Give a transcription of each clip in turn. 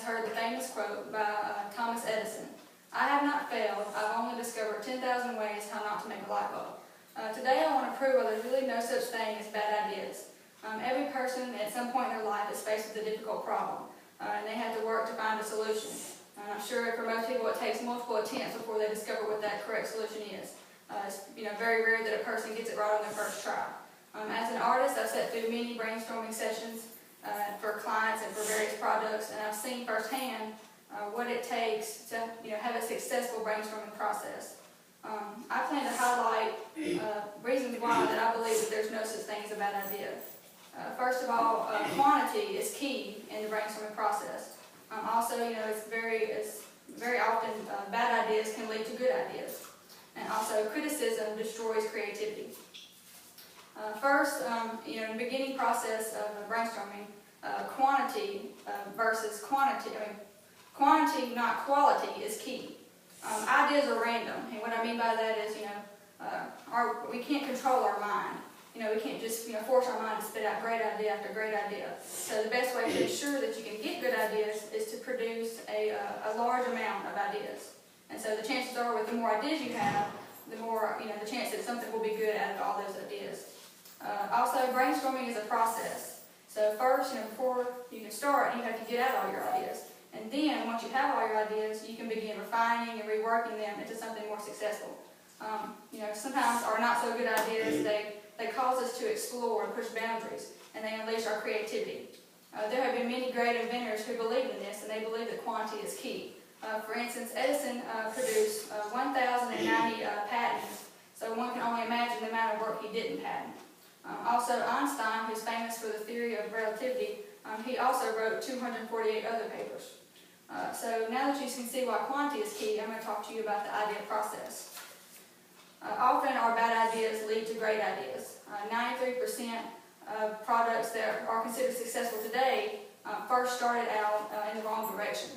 has heard the famous quote by Thomas Edison: "I have not failed, I've only discovered 10,000 ways how not to make a light bulb." Today I want to prove there's really no such thing as bad ideas. Every person at some point in their life is faced with a difficult problem, and they have to work to find a solution. I'm sure for most people it takes multiple attempts before they discover what that correct solution is. It's very rare that a person gets it right on their first try. As an artist, I've sat through many brainstorming sessions for clients and for various products, and I've seen firsthand what it takes to have a successful brainstorming process. I plan to highlight reasons why that I believe that there's no such thing as a bad idea. First of all, quantity is key in the brainstorming process. Also, it's very often bad ideas can lead to good ideas, and also criticism destroys creativity. First, in the beginning process of brainstorming, quantity versus quantity, quantity, not quality, is key. Ideas are random, and what I mean by that is, we can't control our mind. We can't just force our mind to spit out great idea after great idea. So the best way to ensure that you can get good ideas is to produce a large amount of ideas. And so the chances are, with the more ideas you have, the more the chance that something will be good out of all those ideas. Also, brainstorming is a process. So first, before you can start, you have to get out all your ideas. And then, once you have all your ideas, you can begin refining and reworking them into something more successful. Sometimes our not so good ideas, they cause us to explore and push boundaries, and they unleash our creativity. There have been many great inventors who believe in this, and they believe that quantity is key. For instance, Edison produced 1,090 patents, so one can only imagine the amount of work he didn't patent. Also, Einstein, who's famous for the theory of relativity, he also wrote 248 other papers. So now that you can see why quantity is key, I'm going to talk to you about the idea process. Often our bad ideas lead to great ideas. 93% of products that are considered successful today first started out in the wrong direction.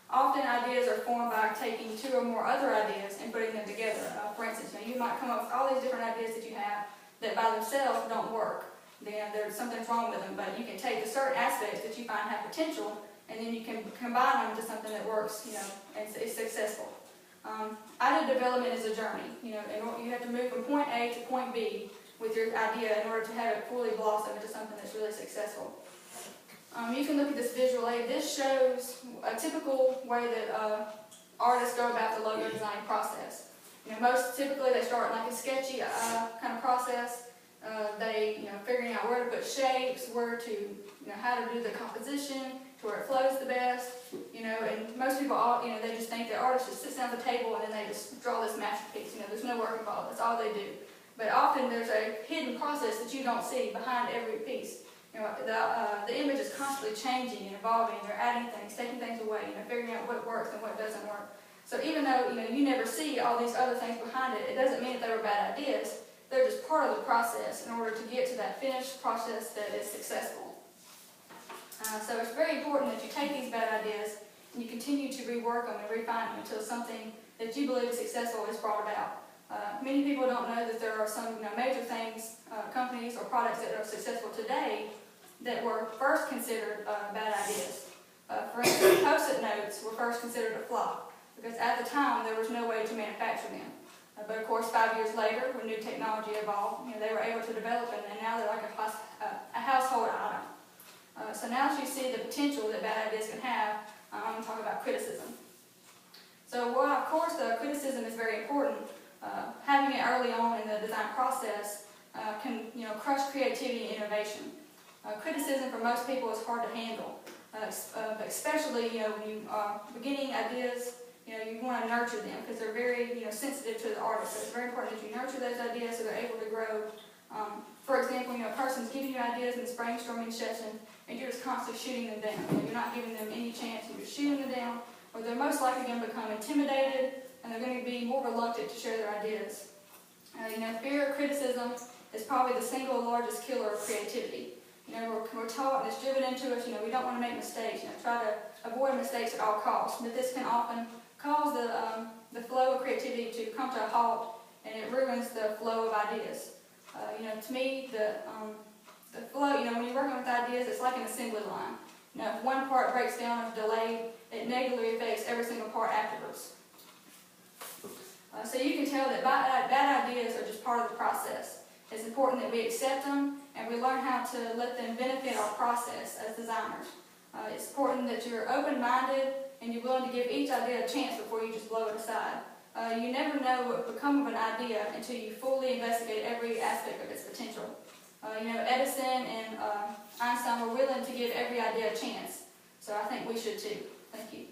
Often ideas are formed by taking two or more other ideas and putting them together. For instance, you might come up with all these different ideas that you have that by themselves don't work. There's something's wrong with them, but you can take the certain aspects that you find have potential, and then you can combine them into something that works, and is successful. Idea development is a journey. You have to move from point A to point B with your idea in order to have it fully blossom into something that's really successful. You can look at this visual aid. This shows a typical way that artists go about the logo design process. Most typically they start in like a sketchy kind of process. They, figuring out where to put shapes, where to, how to do the composition, to where it flows the best, and most people, they just think that artists just sit down at the table and then they just draw this masterpiece. There's no work involved. That's all they do. But often there's a hidden process that you don't see behind every piece. The image is constantly changing and evolving. They're adding things, taking things away, figuring out what works and what doesn't work. So even though you never see all these other things behind it, it doesn't mean that they were bad ideas. They're just part of the process in order to get to that finished process that is successful. So it's very important that you take these bad ideas and you continue to rework them and refine them until something that you believe is successful is brought about. Many people don't know that there are some major things, companies or products that are successful today that were first considered bad ideas. For instance, Post-it notes were first considered a flop because at the time there was no way to manufacture them. But of course, 5 years later, when new technology evolved, they were able to develop them, and now they're like a household item. So now that you see the potential that bad ideas can have, I'm going to talk about criticism. So while of course the criticism is very important, having it early on in the design process can crush creativity and innovation. Criticism for most people is hard to handle, but especially when you are beginning ideas. You want to nurture them because they're very sensitive to the artist. So it's very important that you nurture those ideas so they're able to grow. For example, a person's giving you ideas in this brainstorming session and you're just constantly shooting them down. You're not giving them any chance. You're just shooting them down, or they're most likely going to become intimidated and they're going to be more reluctant to share their ideas. Fear of criticism is probably the single largest killer of creativity. We're taught and it's driven into us, we don't want to make mistakes. Try to avoid mistakes at all costs. But this can often cause the flow of creativity to come to a halt, and it ruins the flow of ideas. To me, the flow, when you're working with ideas, it's like an assembly line. If one part breaks down or is delayed, it negatively affects every single part afterwards. So you can tell that bad ideas are just part of the process. It's important that we accept them and we learn how to let them benefit our process as designers. It's important that you're open-minded and you're willing to give each idea a chance before you just blow it aside. You never know what will become of an idea until you fully investigate every aspect of its potential. Edison and Einstein were willing to give every idea a chance, so I think we should too. Thank you.